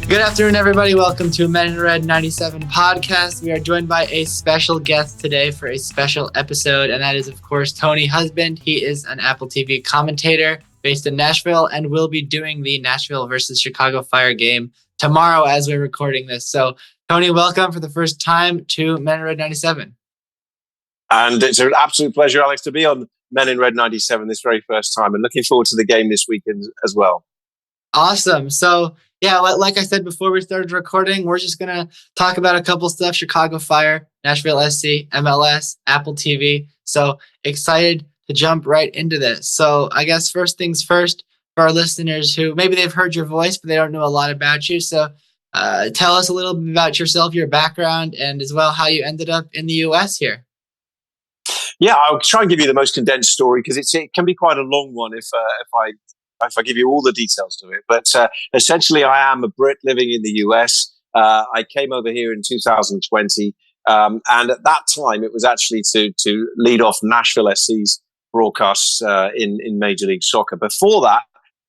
Good afternoon, everybody. Welcome to MIR97 podcast. We are joined by a special guest today for a special episode, and that is, of course, Tony Husband. He is an Apple TV commentator based in Nashville and will be doing the Nashville versus Chicago Fire game tomorrow as we're recording this. So, Tony, welcome for the first time to Men in Red 97. And it's an absolute pleasure, Alex, to be on Men in Red 97 this very first time, and looking forward to the game this weekend as well. Awesome. So, yeah, like I said before we started recording, we're just going to talk about a couple stuff: Chicago Fire, Nashville SC, MLS, Apple TV. So excited to jump right into this. So I guess first things first, for our listeners who maybe they've heard your voice, but they don't know a lot about you. So tell us a little bit about yourself, your background, and as well how you ended up in the U.S. here. Yeah, I'll try and give you the most condensed story because it can be quite a long one if I give you all the details to it. But essentially, I am a Brit living in the US. I came over here in 2020. And at that time, it was actually to lead off Nashville SC's broadcasts in Major League Soccer. Before that,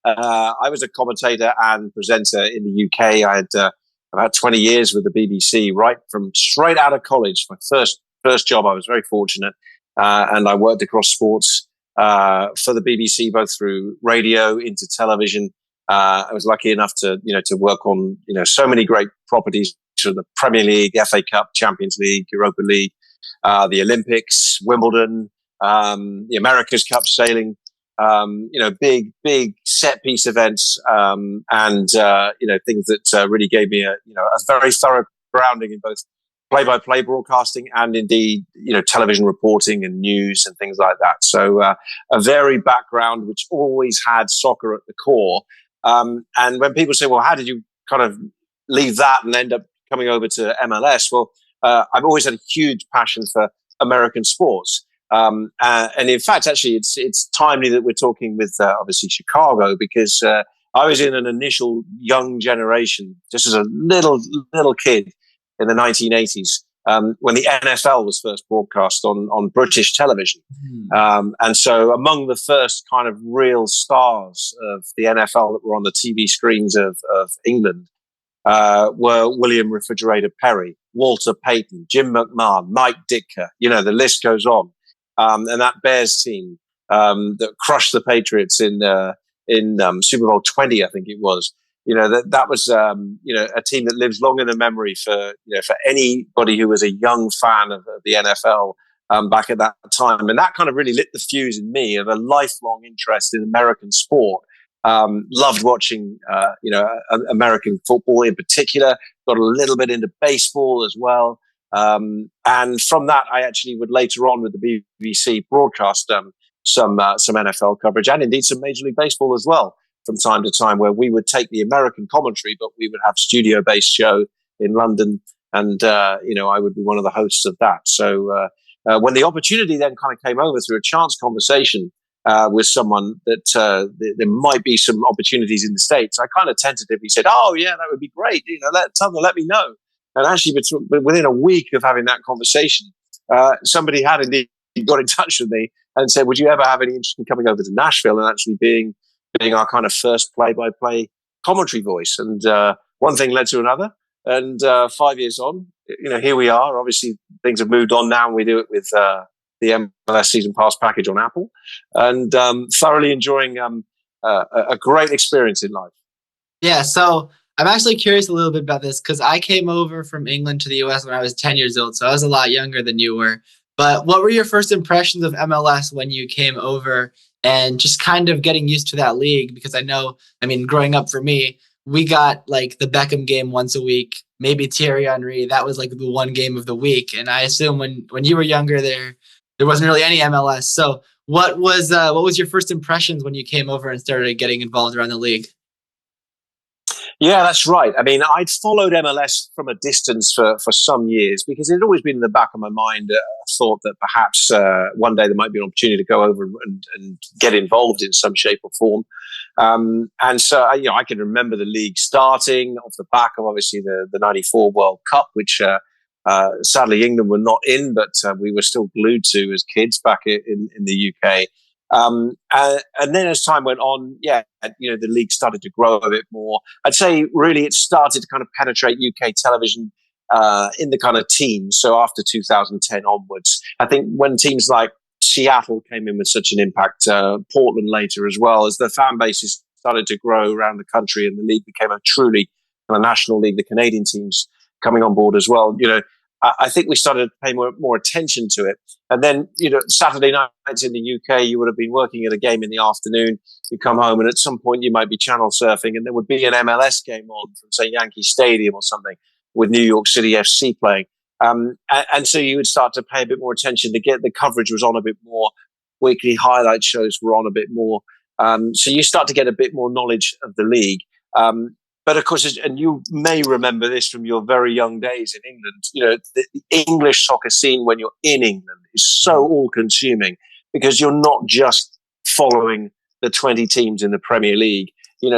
I was a commentator and presenter in the UK. I had about 20 years with the BBC, right from straight out of college. My first job, I was very fortunate. And I worked across sports for the BBC, both through radio into television. I was lucky enough to work on, so many great properties from the Premier League, FA Cup, Champions League, Europa League, the Olympics, Wimbledon, the America's Cup sailing, big set piece events, and things that really gave me a very thorough grounding in both play-by-play broadcasting and indeed, television reporting and news and things like that. So a varied background, which always had soccer at the core. And when people say, well, how did you kind of leave that and end up coming over to MLS? Well, I've always had a huge passion for American sports. And in fact, actually, it's timely that we're talking with obviously Chicago because I was in an initial young generation, just as a little kid, in the 1980s, when the NFL was first broadcast on British television. And so among the first kind of real stars of the NFL that were on the TV screens of England were William Refrigerator Perry, Walter Payton, Jim McMahon, Mike Ditka, the list goes on. And that Bears team that crushed the Patriots in Super Bowl 20, I think it was. That was a team that lives long in the memory for anybody who was a young fan of the NFL back at that time, and that kind of really lit the fuse in me of a lifelong interest in American sport. Loved watching American football in particular. Got a little bit into baseball as well, and from that I actually would later on with the BBC broadcast some NFL coverage and indeed some Major League Baseball as well, from time to time, where we would take the American commentary, but we would have studio-based show in London, and I would be one of the hosts of that. So when the opportunity then kind of came over through a chance conversation with someone that there might be some opportunities in the States, I kind of tentatively said, "Oh yeah, that would be great. Let me know." And actually, within a week of having that conversation, somebody had indeed got in touch with me and said, "Would you ever have any interest in coming over to Nashville and actually being our kind of first play-by-play commentary voice?" And one thing led to another. And 5 years on, here we are. Obviously, things have moved on now, and we do it with the MLS Season Pass package on Apple. And thoroughly enjoying a great experience in life. Yeah, so I'm actually curious a little bit about this because I came over from England to the US when I was 10 years old, so I was a lot younger than you were. But what were your first impressions of MLS when you came over and just kind of getting used to that league? Because growing up for me, we got like the Beckham game once a week, maybe Thierry Henry. That was like the one game of the week. And I assume when you were younger there wasn't really any MLS. So what was your first impressions when you came over and started getting involved around the league? Yeah, that's right. I mean, I'd followed MLS from a distance for some years because it had always been in the back of my mind a thought that perhaps one day there might be an opportunity to go over and get involved in some shape or form. And so, I can remember the league starting off the back of obviously the 94 World Cup, which sadly England were not in, but we were still glued to as kids back in the UK. And then as time went on, the league started to grow a bit more. I'd say really it started to kind of penetrate UK television in the kind of teens. So after 2010 onwards, I think when teams like Seattle came in with such an impact, Portland later as well, as the fan bases started to grow around the country and the league became a truly kind of national league, the Canadian teams coming on board as well. I think we started to pay more attention to it. And then, Saturday nights in the UK, you would have been working at a game in the afternoon. You come home and at some point you might be channel surfing and there would be an MLS game on from, say, Yankee Stadium or something with New York City FC playing. And so you would start to pay a bit more attention. The coverage was on a bit more. Weekly highlight shows were on a bit more. So you start to get a bit more knowledge of the league. But of course, and you may remember this from your very young days in England, the English soccer scene when you're in England is so all-consuming because you're not just following the 20 teams in the Premier League.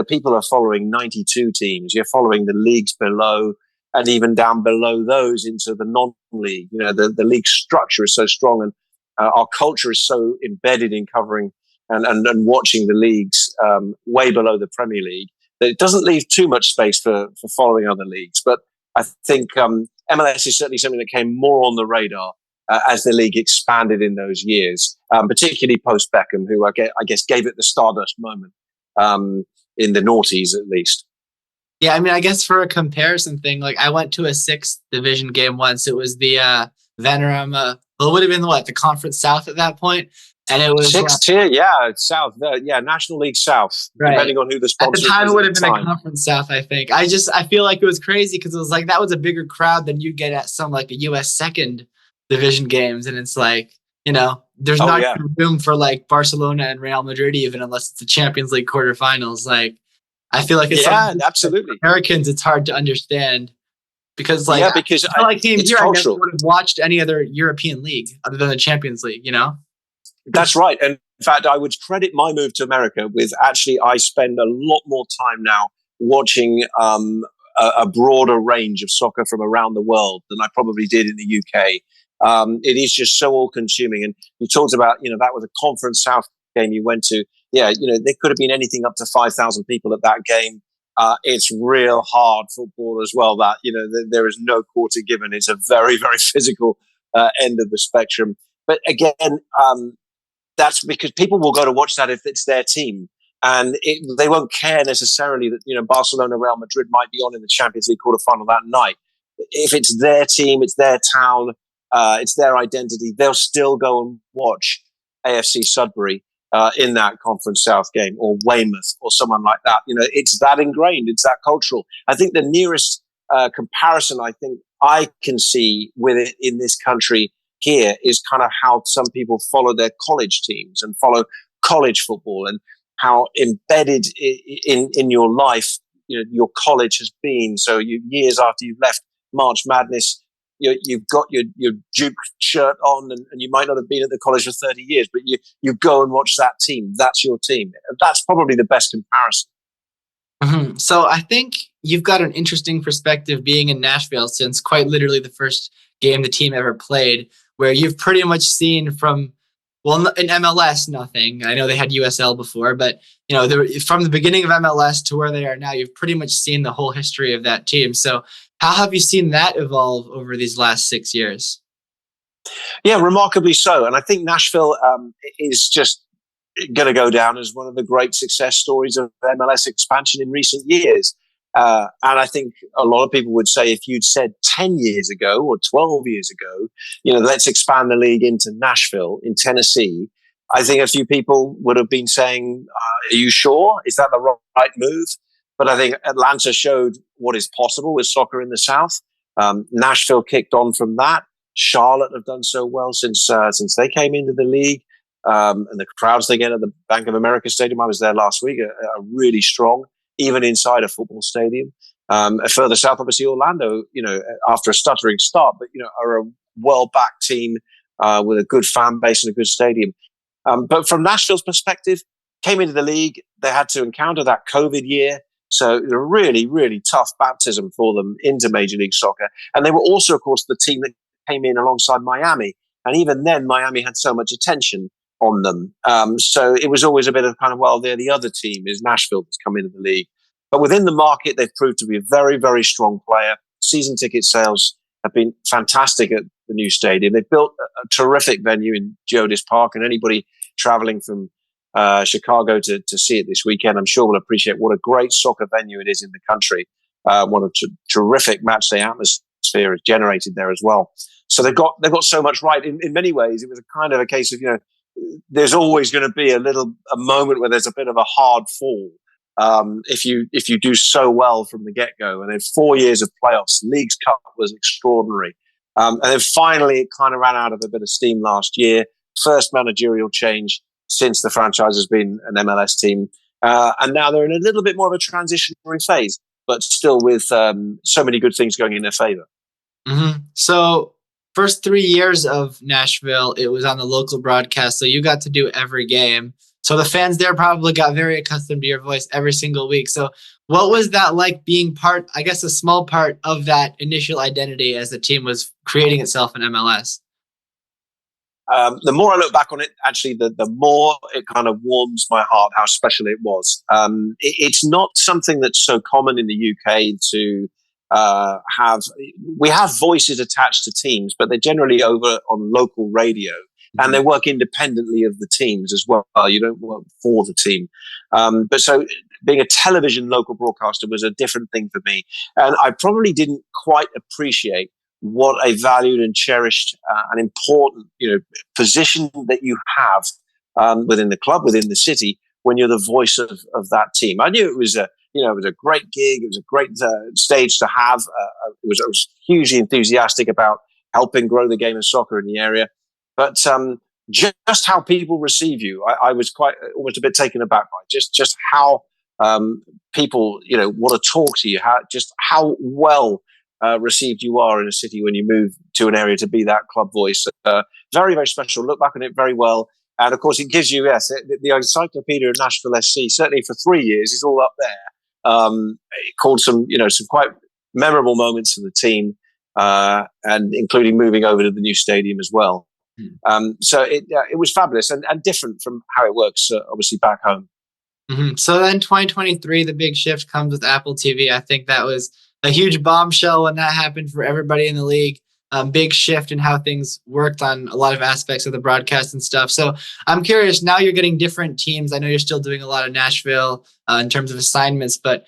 People are following 92 teams. You're following the leagues below and even down below those into the non-league. The league structure is so strong and our culture is so embedded in covering and watching the leagues way below the Premier League. It doesn't leave too much space for following other leagues. But I think MLS is certainly something that came more on the radar as the league expanded in those years, particularly post-Beckham, who I guess gave it the Stardust moment in the noughties at least. Yeah, I mean, I guess for a comparison thing, like I went to a 6th division game once. It was the Vanarama. Well, it would have been the Conference South at that point. And it was 6th tier, South, National League South, right. Depending on who the sponsor. At the time, it would have been a Conference South, I think. I feel like it was crazy because it was like that was a bigger crowd than you get at some like a U.S. 2nd division games, and it's like there's not room for like Barcelona and Real Madrid even unless it's the Champions League quarterfinals. Like I feel like it's absolutely Americans. It's hard to understand because because I feel like team here I guess would have watched any other European league other than the Champions League. That's right. And in fact, I would credit my move to America with actually I spend a lot more time now watching a broader range of soccer from around the world than I probably did in the UK. It is just so all-consuming. And you talked about, that was a Conference South game you went to. Yeah, there could have been anything up to 5,000 people at that game. It's real hard football as well. That, there is no quarter given. It's a very, very physical end of the spectrum. But again, that's because people will go to watch that if it's their team. And they won't care necessarily that, Barcelona, Real Madrid might be on in the Champions League quarterfinal that night. If it's their team, it's their town, it's their identity, they'll still go and watch AFC Sudbury in that Conference South game or Weymouth or someone like that. It's that ingrained. It's that cultural. I think the nearest comparison I think I can see with it in this country here is kind of how some people follow their college teams and follow college football and how embedded in your life, your college has been. So years after you've left March Madness, you've got your Duke shirt on and you might not have been at the college for 30 years, but you go and watch that team. That's your team. That's probably the best comparison. Mm-hmm. So I think you've got an interesting perspective being in Nashville since quite literally the first game the team ever played, where you've pretty much seen from, in MLS, nothing. I know they had USL before, but from the beginning of MLS to where they are now, you've pretty much seen the whole history of that team. So how have you seen that evolve over these last 6 years? Yeah, remarkably so. And I think Nashville is just going to go down as one of the great success stories of MLS expansion in recent years. And I think a lot of people would say if you'd said 10 years ago or 12 years ago, let's expand the league into Nashville in Tennessee, I think a few people would have been saying, are you sure? Is that the right move? But I think Atlanta showed what is possible with soccer in the South. Nashville kicked on from that. Charlotte have done so well since they came into the league. And the crowds they get at the Bank of America Stadium, I was there last week, are really strong, even inside a football stadium. Further south, obviously, Orlando, after a stuttering start, but, are a well-backed team with a good fan base and a good stadium. But from Nashville's perspective, came into the league, they had to encounter that COVID year. So it was a really, really tough baptism for them into Major League Soccer. And they were also, of course, the team that came in alongside Miami. And even then, Miami had so much attention. on them. So it was always a bit of kind of, well, they're the other team is Nashville that's come into the league. But within the market, they've proved to be a very, very strong player. Season ticket sales have been fantastic at the new stadium. They've built a terrific venue in Geodis Park, and anybody traveling from Chicago to see it this weekend, I'm sure will appreciate what a great soccer venue it is in the country. What a terrific match day atmosphere is generated there as well. So they've got so much right. In many ways, it was a kind of a case of, there's always going to be a moment where there's a bit of a hard fall. If you do so well from the get-go, and then 4 years of playoffs, Leagues Cup was extraordinary. And then finally it kind of ran out of a bit of steam last year. First managerial change since the franchise has been an MLS team. And now they're in a little bit more of a transitionary phase, but still with so many good things going in their favor. Mm-hmm. So first 3 years of Nashville, it was on the local broadcast, so you got to do every game. So the fans there probably got very accustomed to your voice every single week. So what was that like, being part, I guess, a small part of that initial identity as the team was creating itself in MLS? The more I look back on it, actually, the more it kind of warms my heart how special it was. It's not something that's so common in the UK to have. We have voices attached to teams, but they're generally over on local radio. And they work independently of the teams as well. You don't work for the team. But so being a television local broadcaster was a different thing for me. And I probably didn't quite appreciate what a valued and cherished and important, position that you have within the club, within the city, when you're the voice of that team. I knew it was it was a great gig. It was a great stage to I was hugely enthusiastic about helping grow the game of soccer in the area. But just how people receive you, I was quite almost a bit taken aback by just how people want to talk to you, how well received you are in a city when you move to an area to be that club voice. Very, very special. Look back on it very well, and of course it gives you the encyclopedia of Nashville SC. Certainly for 3 years, is all up there. It called some quite memorable moments for the team, and including moving over to the new stadium as well. So it was fabulous and different from how it works, obviously, back home. Mm-hmm. So then 2023, the big shift comes with Apple TV. I think that was a huge bombshell when that happened for everybody in the league. Big shift in how things worked on a lot of aspects of the broadcast and stuff. So I'm curious, now you're getting different teams. I know you're still doing a lot of Nashville in terms of assignments, but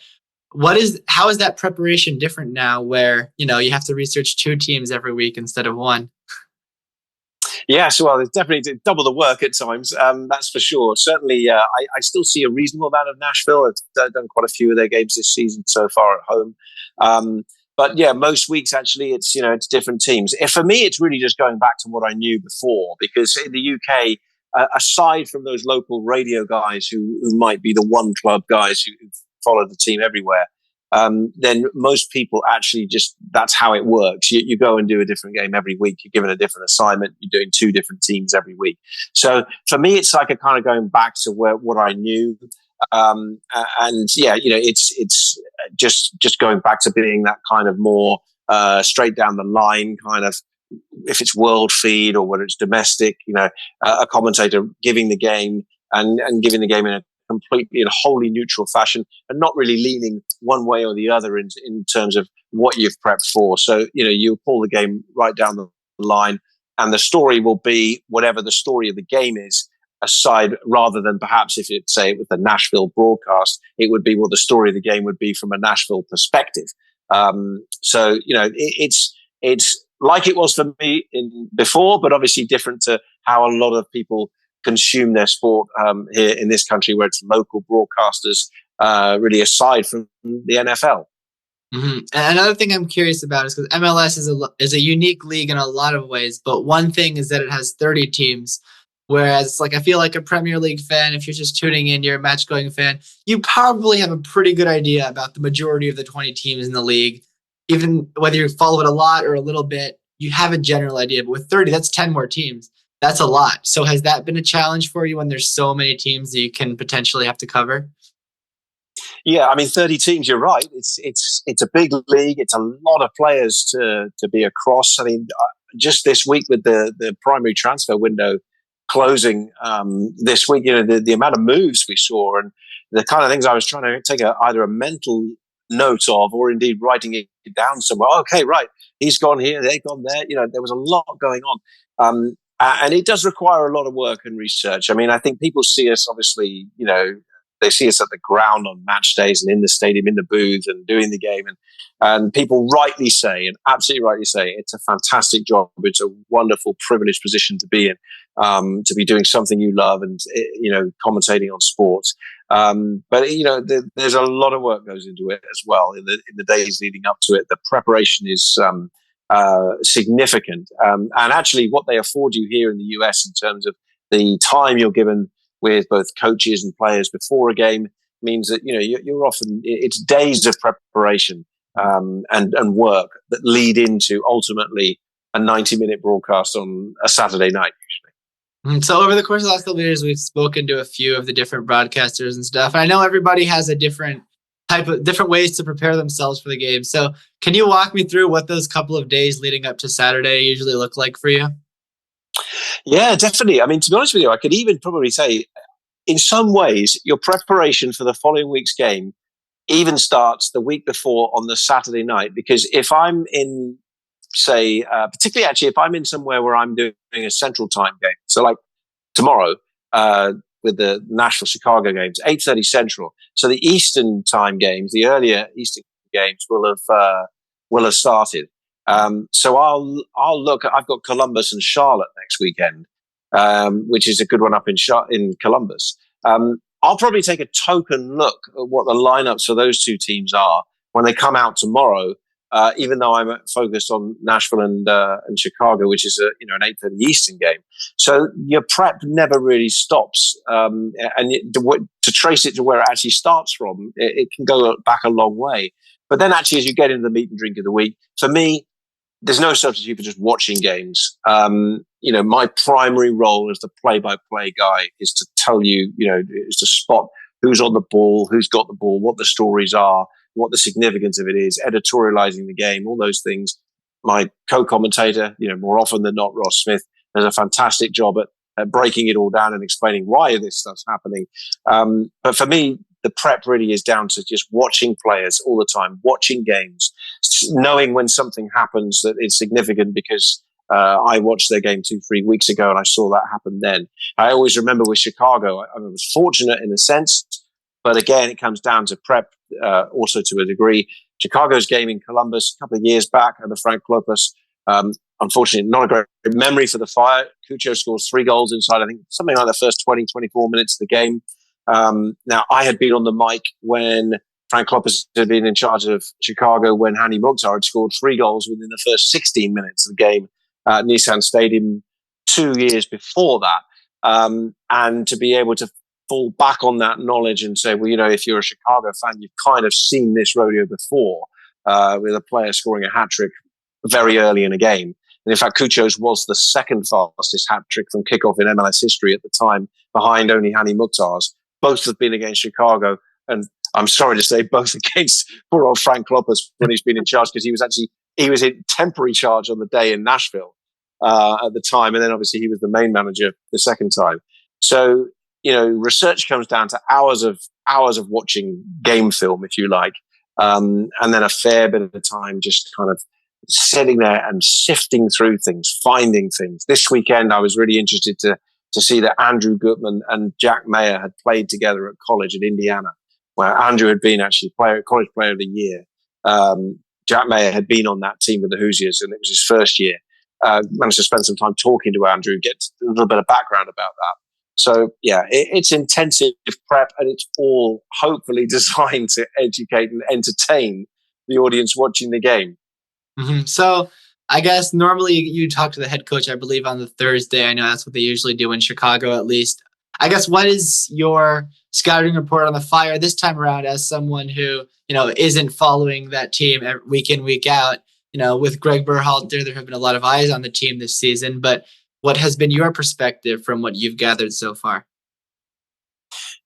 how is that preparation different now where, you have to research 2 teams every week instead of 1? Yes, well, it's definitely double the work at times. That's for sure. Certainly, I still see a reasonable amount of Nashville. I've done quite a few of their games this season so far at home. But yeah, most weeks actually, it's different teams. For me, it's really just going back to what I knew before, because in the UK, aside from those local radio guys who might be the one club guys who follow the team everywhere, then most people actually that's how it works. You go and do a different game every week. You're given a different assignment. You're doing 2 different teams every week. So for me, it's like a kind of going back to what I knew. And yeah, it's just going back to being that kind of more straight down the line kind of, if it's world feed or whether it's domestic, a commentator giving the game and giving the game in a completely and wholly neutral fashion, and not really leaning one way or the other in terms of what you've prepped for. So, you pull the game right down the line, and the story will be whatever the story of the game is, aside, rather than perhaps if it was the Nashville broadcast, it would be what the story of the game would be from a Nashville perspective. So, it's like it was for me before, but obviously different to how a lot of people consume their sport here in this country, where it's local broadcasters, really aside from the NFL. Mm-hmm. And another thing I'm curious about is because MLS is a unique league in a lot of ways, but one thing is that it has 30 teams, whereas I feel like a Premier League fan, if you're just tuning in, you're a match-going fan, you probably have a pretty good idea about the majority of the 20 teams in the league. Even whether you follow it a lot or a little bit, you have a general idea. But with 30, that's 10 more teams. That's a lot. So has that been a challenge for you when there's so many teams that you can potentially have to cover? Yeah, I mean, 30 teams, you're right. It's a big league. It's a lot of players to be across. I mean, just this week with the primary transfer window closing this week. The amount of moves we saw and the kind of things I was trying to take either a mental note of or indeed writing it down somewhere. Okay, right, he's gone here, they've gone there. There was a lot going on. And it does require a lot of work and research. I mean, I think people see us, obviously, they see us at the ground on match days and in the stadium, in the booth and doing the game. And people rightly say, and absolutely rightly say, it's a fantastic job. It's a wonderful, privileged position to be in, to be doing something you love and, commentating on sports. But there's a lot of work goes into it as well in the days leading up to it. The preparation is significant, and actually, what they afford you here in the US in terms of the time you're given with both coaches and players before a game means that you're often, it's days of preparation and work that lead into ultimately a 90-minute broadcast on a Saturday night usually. So over the course of the last couple of years, we've spoken to a few of the different broadcasters and stuff. I know everybody has a different ways to prepare themselves for the game. So can you walk me through what those couple of days leading up to Saturday usually look like for you? Yeah, definitely. I mean, to be honest with you, I could even probably say in some ways your preparation for the following week's game even starts the week before on the Saturday night, because if I'm in, say, particularly actually if I'm in somewhere where I'm doing a central time game, so like tomorrow with the Nashville Chicago games, 8:30 Central. So the Eastern time games, the earlier Eastern games will have started. So I'll look. I've got Columbus and Charlotte next weekend, which is a good one up in Columbus. I'll probably take a token look at what the lineups for those two teams are when they come out tomorrow. Even though I'm focused on Nashville and Chicago, which is an 8:30 Eastern game, so your prep never really stops. And to trace it to where it actually starts from, it can go back a long way. But then, actually, as you get into the meat and drink of the week, for me, there's no substitute for just watching games. My primary role as the play-by-play guy is to tell you, is to spot who's on the ball, who's got the ball, what the stories are, what the significance of it is, editorializing the game, all those things. My co-commentator, more often than not, Ross Smith, does a fantastic job at breaking it all down and explaining why this stuff's happening. But for me, the prep really is down to just watching players all the time, watching games, knowing when something happens that is significant because I watched their game 2-3 weeks ago and I saw that happen then. I always remember with Chicago, I was fortunate in a sense, but again, it comes down to prep also to a degree. Chicago's game in Columbus a couple of years back under Frank Lopez, unfortunately, not a great memory for the Fire. Cucho scores 3 goals inside, I think, something like the first 20, 24 minutes of the game. Now, I had been on the mic when Frank Lopez had been in charge of Chicago when Hani Mukhtar had scored 3 goals within the first 16 minutes of the game at Nissan Stadium 2 years before that. And to be able to fall back on that knowledge and say, well, if you're a Chicago fan, you've kind of seen this rodeo before with a player scoring a hat-trick very early in a game. And in fact, Cucho's was the second fastest hat-trick from kickoff in MLS history at the time, behind only Hani Mukhtar's. Both have been against Chicago, and I'm sorry to say, both against poor old Frank Lopez when he's been in charge, because he was in temporary charge on the day in Nashville at the time, and then obviously he was the main manager the second time. So research comes down to hours of watching game film, if you like, and then a fair bit of the time just kind of sitting there and sifting through things, finding things. This weekend, I was really interested to see that Andrew Gutman and Jack Mayer had played together at college at Indiana, where Andrew had been actually college player of the year. Jack Mayer had been on that team with the Hoosiers, and it was his first year. Managed to spend some time talking to Andrew, get a little bit of background about that. So, yeah, it's intensive prep, and it's all hopefully designed to educate and entertain the audience watching the game. Mm-hmm. So I guess normally you talk to the head coach, I believe, on the Thursday. I know that's what they usually do in Chicago, at least. I guess, what is your scouting report on the Fire this time around as someone who, isn't following that team week in, week out? With Greg Berhalter, there have been a lot of eyes on the team this season, but what has been your perspective from what you've gathered so far?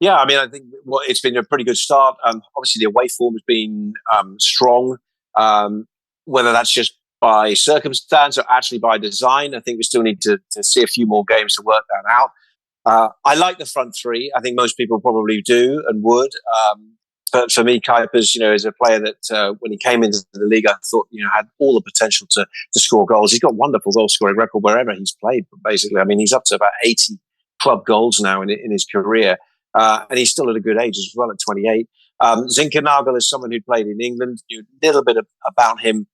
Yeah, I mean, I think it's been a pretty good start. Obviously, the away form has been strong. Whether that's just by circumstance or actually by design. I think we still need to see a few more games to work that out. I like the front three. I think most people probably do and would. But for me, Kuipers, is a player that when he came into the league, I thought, had all the potential to score goals. He's got a wonderful goal scoring record wherever he's played, basically. I mean, he's up to about 80 club goals now in his career. And he's still at a good age as well at 28. Zinkernagel is someone who played in England. Knew a little bit about him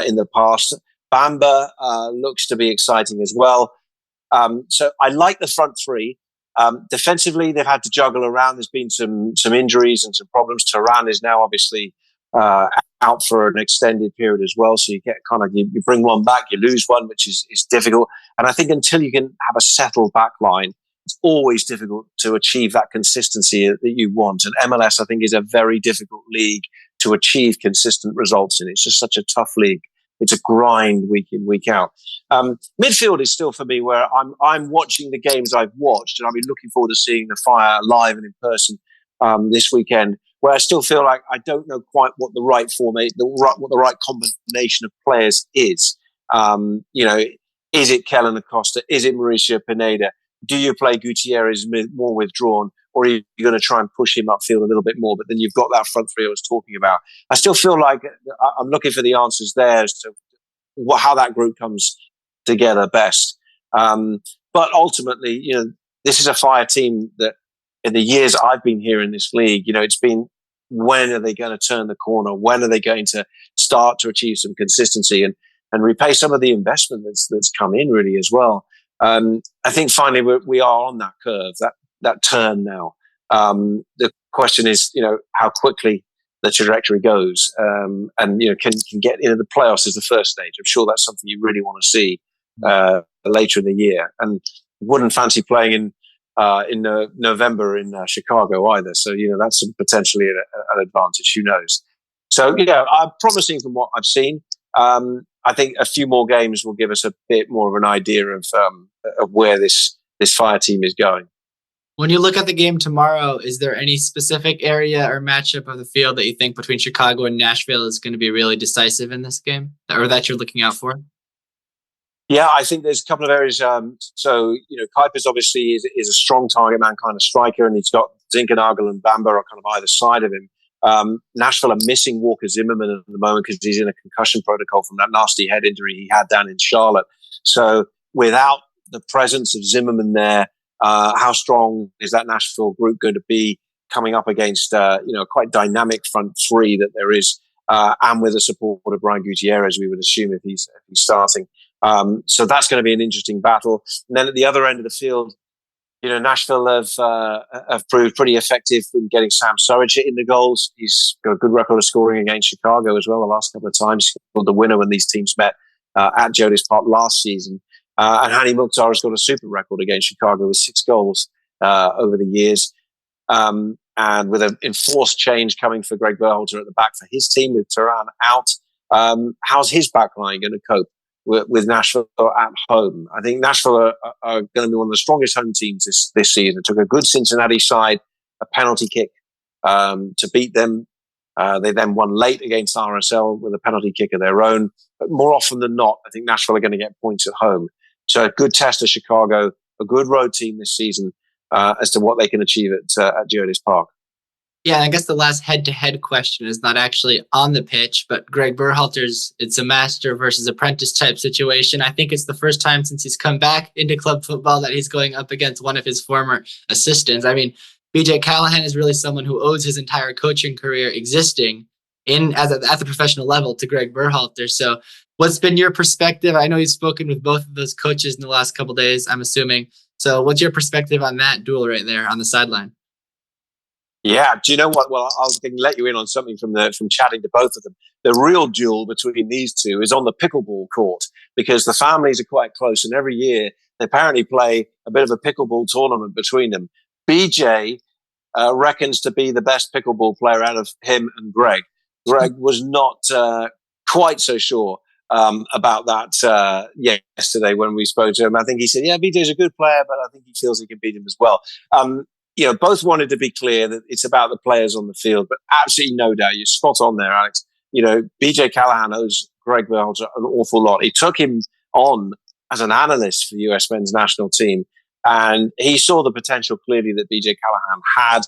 in the past. Bamba looks to be exciting as well. So I like the front three. Defensively, they've had to juggle around. There's been some injuries and some problems. Turan is now obviously out for an extended period as well. So you get you bring one back, you lose one, which is difficult. And I think until you can have a settled back line, it's always difficult to achieve that consistency that you want. And MLS, I think, is a very difficult league to achieve consistent results in. It's just such a tough league. It's a grind week in, week out. Midfield is still for me where I'm watching the games I've watched, and I'll be looking forward to seeing the Fire live and in person this weekend. Where I still feel like I don't know quite what the right what the right combination of players is. Is it Kellen Acosta? Is it Mauricio Pineda? Do you play Gutierrez more withdrawn, or are you going to try and push him upfield a little bit more? But then you've got that front three I was talking about. I still feel like I'm looking for the answers there as to how that group comes together best. But ultimately, this is a Fire team that in the years I've been here in this league, it's been, when are they going to turn the corner? When are they going to start to achieve some consistency and repay some of the investment that's come in really as well? I think finally we are on that curve, that turn now. The question is, how quickly the trajectory goes, and can get into the playoffs as the first stage. I'm sure that's something you really want to see later in the year, and wouldn't fancy playing in November in Chicago either. So that's potentially an advantage. Who knows? So I'm promising from what I've seen. I think a few more games will give us a bit more of an idea of where this Fire team is going. When you look at the game tomorrow, is there any specific area or matchup of the field that you think between Chicago and Nashville is going to be really decisive in this game, or that you're looking out for? Yeah, I think there's a couple of areas. Kuipers obviously is a strong target man kind of striker, and he's got Zinkernagel and Bamba are kind of either side of him. Nashville are missing Walker Zimmerman at the moment because he's in a concussion protocol from that nasty head injury he had down in Charlotte. So without the presence of Zimmerman there, how strong is that Nashville group going to be coming up against quite dynamic front three that there is, and with the support of Brian Gutierrez, we would assume if he's starting. So that's going to be an interesting battle. And then at the other end of the field, Nashville have proved pretty effective in getting Sam Surridge in the goals. He's got a good record of scoring against Chicago as well the last couple of times. He scored the winner when these teams met at Geodis Park last season. And Hani Mukhtar has got a super record against Chicago with 6 goals over the years. And with an enforced change coming for Greg Berhalter at the back for his team with Turan out, how's his back line going to cope with Nashville at home? I think Nashville are going to be one of the strongest home teams this season. It took a good Cincinnati side, a penalty kick to beat them. They then won late against RSL with a penalty kick of their own. But more often than not, I think Nashville are going to get points at home. So a good test of Chicago, a good road team this season as to what they can achieve at Geodis Park. Yeah, I guess the last head-to-head question is not actually on the pitch, but Greg Berhalter's, it's a master versus apprentice type situation. I think it's the first time since he's come back into club football that he's going up against one of his former assistants. I mean, BJ Callahan is really someone who owes his entire coaching career existing at the professional level to Greg Berhalter. So what's been your perspective? I know you've spoken with both of those coaches in the last couple of days, I'm assuming. So what's your perspective on that duel right there on the sideline? Yeah, do you know what? Well, I was going to let you in on something from chatting to both of them. The real duel between these two is on the pickleball court because the families are quite close, and every year they apparently play a bit of a pickleball tournament between them. BJ reckons to be the best pickleball player out of him and Greg. Greg was not quite so sure about that yesterday when we spoke to him. I think he said, yeah, BJ's a good player, but I think he feels he can beat him as well. Both wanted to be clear that it's about the players on the field, but absolutely no doubt, you're spot on there, Alex. BJ Callahan owes Greg Berhalter an awful lot. He took him on as an analyst for the US men's national team, and he saw the potential clearly that BJ Callahan had,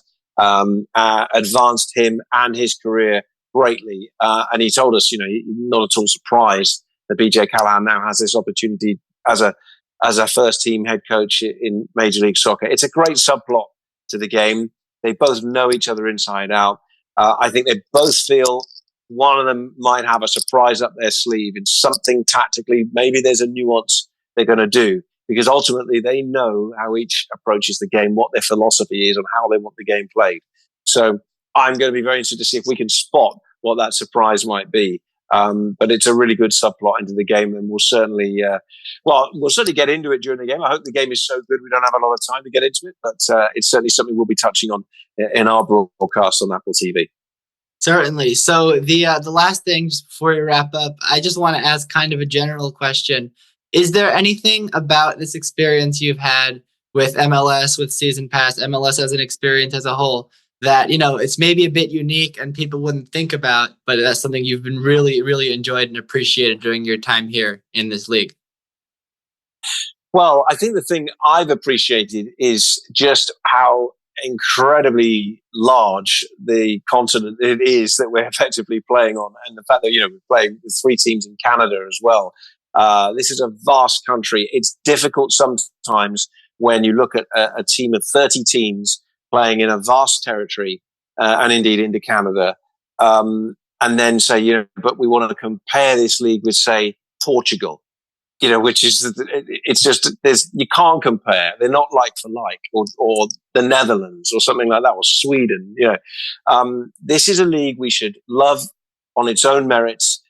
advanced him and his career greatly. And he told us, he's not at all surprised that BJ Callahan now has this opportunity as a first team head coach in Major League Soccer. It's a great subplot to the game. They both know each other inside out. I think they both feel one of them might have a surprise up their sleeve in something tactically. Maybe there's a nuance they're going to do, because ultimately they know how each approaches the game, what their philosophy is, and how they want the game played. So I'm going to be very interested to see if we can spot what that surprise might be. But it's a really good subplot into the game, and we'll certainly get into it during the game. I hope the game is so good we don't have a lot of time to get into it, but it's certainly something we'll be touching on in our broadcast on Apple TV. Certainly. So the last thing, just before we wrap up, I just want to ask kind of a general question. Is there anything about this experience you've had with MLS, with Season Pass, MLS as an experience as a whole, that, it's maybe a bit unique and people wouldn't think about, but that's something you've been really, really enjoyed and appreciated during your time here in this league? Well, I think the thing I've appreciated is just how incredibly large the continent it is that we're effectively playing on, and the fact that we're playing with 3 teams in Canada as well. This is a vast country. It's difficult sometimes when you look at a team of 30 teams playing in a vast territory, and indeed into Canada, and then say, but we want to compare this league with, say, Portugal. Which is, it's just, you can't compare. They're not like for like, or the Netherlands or something like that, or Sweden. This is a league we should love on its own merits,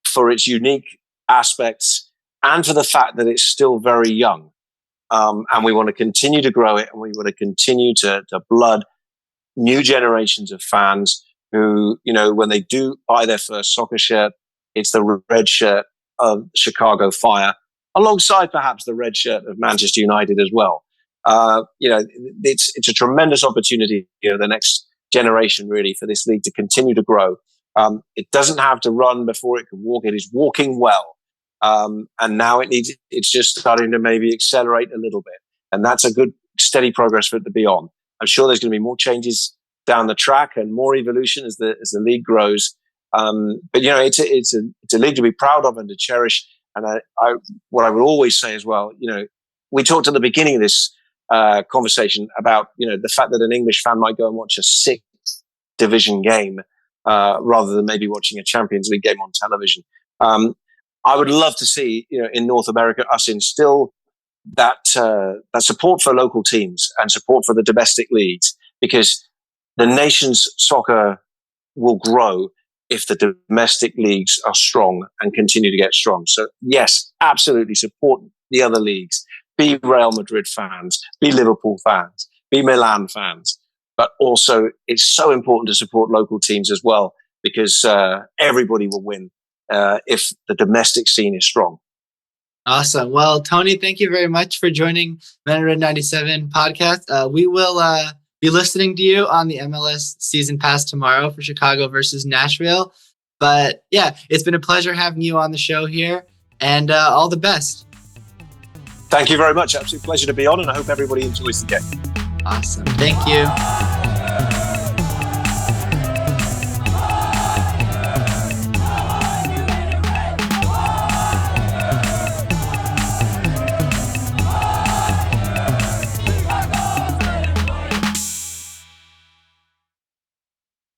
for its unique aspects, and for the fact that it's still very young. And we want to continue to grow it, and we want to continue to blood new generations of fans who, when they do buy their first soccer shirt, it's the red shirt of Chicago Fire, alongside perhaps the red shirt of Manchester United as well. It's a tremendous opportunity, the next generation really, for this league to continue to grow. It doesn't have to run before it can walk. It is walking well. And now it's just starting to maybe accelerate a little bit. And that's a good, steady progress for it to be on. I'm sure there's going to be more changes down the track and more evolution as the league grows. But it's a league to be proud of and to cherish. And what I would always say as well, we talked at the beginning of this conversation about the fact that an English fan might go and watch a 6th division game rather than maybe watching a Champions League game on television. I would love to see in North America us instill that support for local teams and support for the domestic leagues, because the nation's soccer will grow if the domestic leagues are strong and continue to get strong. So yes, absolutely support the other leagues. Be Real Madrid fans, be Liverpool fans, be Milan fans. But also it's so important to support local teams as well, because everybody will win if the domestic scene is strong. Awesome. Well, Tony, thank you very much for joining MIR97 podcast. We will be listening to you on the MLS Season Pass tomorrow for Chicago versus Nashville. But yeah, it's been a pleasure having you on the show here, and all the best. Thank you very much. Absolute pleasure to be on, and I hope everybody enjoys the game. Awesome. Thank you.